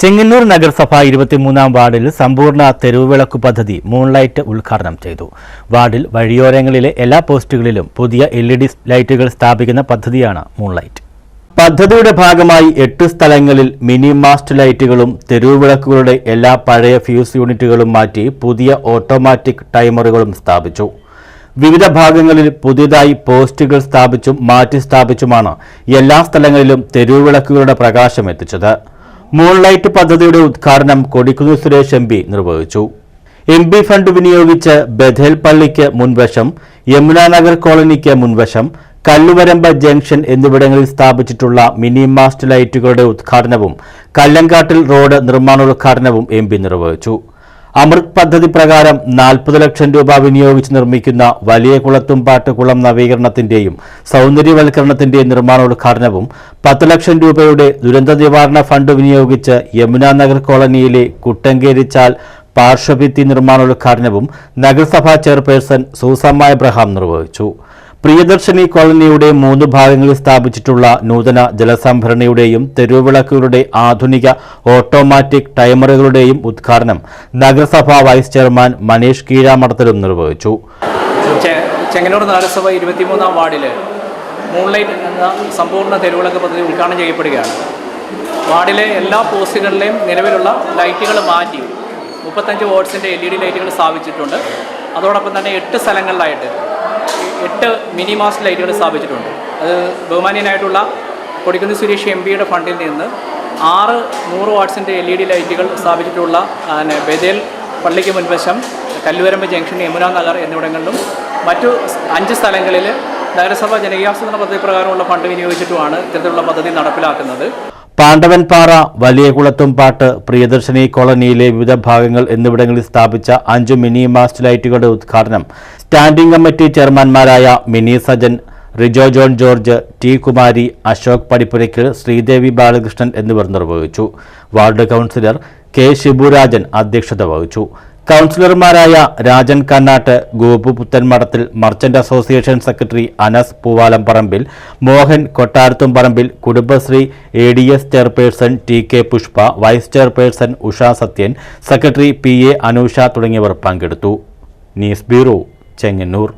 ചെങ്ങന്നൂർ നഗരസഭ 23-ാം വാർഡിൽ സമ്പൂർണ്ണ തെരുവുവിളക്ക് പദ്ധതി മൂൺലൈറ്റ് ഉദ്ഘാടനം ചെയ്തു. വാർഡിൽ വഴിയോരങ്ങളിലെ എല്ലാ പോസ്റ്റുകളിലും പുതിയ LED ലൈറ്റുകൾ സ്ഥാപിക്കുന്ന പദ്ധതിയാണ് മൂൺലൈറ്റ്. പദ്ധതിയുടെ ഭാഗമായി 8 സ്ഥലങ്ങളിൽ മിനി മാസ്റ്റ് ലൈറ്റുകളും തെരുവുവിളക്കുകളുടെ എല്ലാ പഴയ ഫ്യൂസ് യൂണിറ്റുകളും മാറ്റി പുതിയ ഓട്ടോമാറ്റിക് ടൈമറുകളും സ്ഥാപിച്ചു. വിവിധ ഭാഗങ്ങളിൽ പുതിയതായി പോസ്റ്റുകൾ സ്ഥാപിച്ചും മാറ്റി സ്ഥാപിച്ചുമാണ് എല്ലാ സ്ഥലങ്ങളിലും തെരുവുവിളക്കുകളുടെ പ്രകാശം എത്തിച്ചത്. മൂൺലൈറ്റ് പദ്ധതിയുടെ ഉദ്ഘാടനം കൊടിക്കുന്നിൽ സുരേഷ് MP നിർവഹിച്ചു. MP ഫണ്ട് വിനിയോഗിച്ച് ബഥേൽ പള്ളിക്ക് മുൻവശം, യമുനാനഗർ കോളനിക്ക് മുൻവശം, കല്ലുവരമ്പ ജംഗ്ഷൻ എന്നിവിടങ്ങളിൽ സ്ഥാപിച്ചിട്ടുള്ള മിനി മാസ്റ്റ് ലൈറ്റുകളുടെ ഉദ്ഘാടനവും കല്ലങ്കാട്ടിൽ റോഡ് നിർമ്മാണോദ്ഘാടനവും MP നിർവഹിച്ചു. അമൃത് പദ്ധതി പ്രകാരം 40 ലക്ഷം രൂപ വിനിയോഗിച്ച് നിർമ്മിക്കുന്ന വലിയ കുളത്തുംപാട്ട് കുളം നവീകരണത്തിന്റെയും സൗന്ദര്യവൽക്കരണത്തിന്റെയും നിർമ്മാണോദ്ഘാടനവും 10 ലക്ഷം രൂപയുടെ ദുരന്ത നിവാരണ ഫണ്ട് വിനിയോഗിച്ച് യമുനാനഗർ കോളനിയിലെ കുട്ടങ്കേരിച്ചാൽ പാർശ്വഭിത്തി നിർമ്മാണോദ്ഘാടനവും നഗരസഭാ ചെയർപേഴ്സൺ സൂസമ്മ എബ്രഹാം നിർവഹിച്ചു. പ്രിയദർശിനി കോളനിയുടെ 3 ഭാഗങ്ങളിൽ സ്ഥാപിച്ചിട്ടുള്ള നൂതന ജലസംഭരണിയുടെയും തെരുവുവിളക്കുകളുടെ ആധുനിക ഓട്ടോമാറ്റിക് ടൈമറുകളുടെയും ഉദ്ഘാടനം നഗരസഭാ വൈസ് ചെയർമാൻ മനീഷ് കീഴാമടത്തിലും നിർവഹിച്ചു. ചെങ്ങന്നൂർ നഗരസഭ 23-ാം വാർഡിൽ മൂൺലൈറ്റ് എന്ന സമ്പൂർണ്ണ തെരുവുവിളക്ക് പദ്ധതി ഉദ്ഘാടനം ചെയ്യപ്പെടുകയാണ്. വാർഡിലെ എല്ലാ പോസ്റ്റുകളിലെയും നിലവിലുള്ള ലൈറ്റുകൾ മാറ്റി 35 വാട്ട്സിൻ്റെ LED ലൈറ്റുകൾ സ്ഥാപിച്ചിട്ടുണ്ട്. അതോടൊപ്പം തന്നെ 8 സ്ഥലങ്ങളിലായിട്ട് 8 മിനി മാസ്റ്റ് ലൈറ്റുകൾ സ്ഥാപിച്ചിട്ടുണ്ട്. അത് ബഹുമാന്യനായിട്ടുള്ള കൊടിക്കുന്നിൽ സുരേഷ് MPയുടെ ഫണ്ടിൽ നിന്ന് 6 100 വാട്ട്സിൻ്റെ LED ലൈറ്റുകൾ സ്ഥാപിച്ചിട്ടുള്ള ബഥേൽ പള്ളിക്ക് മുൻവശം, കല്ലുവരമ്പ് ജംഗ്ഷൻ, യമുനാ നഗർ എന്നിവിടങ്ങളിലും മറ്റു 5 സ്ഥലങ്ങളിൽ നഗരസഭ ജനകീയാസൂത്രണ പദ്ധതി പ്രകാരമുള്ള ഫണ്ട് വിനിയോഗിച്ചിട്ടുമാണ് ഇത്തരത്തിലുള്ള പദ്ധതി നടപ്പിലാക്കുന്നത്. പാണ്ഡവൻപാറ, വലിയ കുളത്തുംപാട്ട്, പ്രിയദർശിനി കോളനിയിലെ വിവിധ ഭാഗങ്ങൾ എന്നിവിടങ്ങളിൽ സ്ഥാപിച്ച 5 മിനി മാസ്റ്റ് ലൈറ്റുകളുടെ ഉദ്ഘാടനം സ്റ്റാൻഡിംഗ് കമ്മിറ്റി ചെയർമാൻമാരായ Mini Sajan, Rijo John George, T Kumari, Ashok Padippurakkal, Sreedevi Balakrishnan എന്നിവർ നിർവഹിച്ചു. വാർഡ് കൗൺസിലർ K ശിബുരാജൻ അധ്യക്ഷത വഹിച്ചു. കൗൺസിലർമാരായ Rajan Kannattu, Gopu Puthenmadathil, merchant association secretary Anas Poovalamparambil, Mohan Kottarathumparambil, Kudumbashree ADS chairperson TK Pushpa, vice chairperson Usha Sathyan, secretary PA Anusha തുടങ്ങിയവർ പങ്കെടുത്തു. News bureau, Chengannur.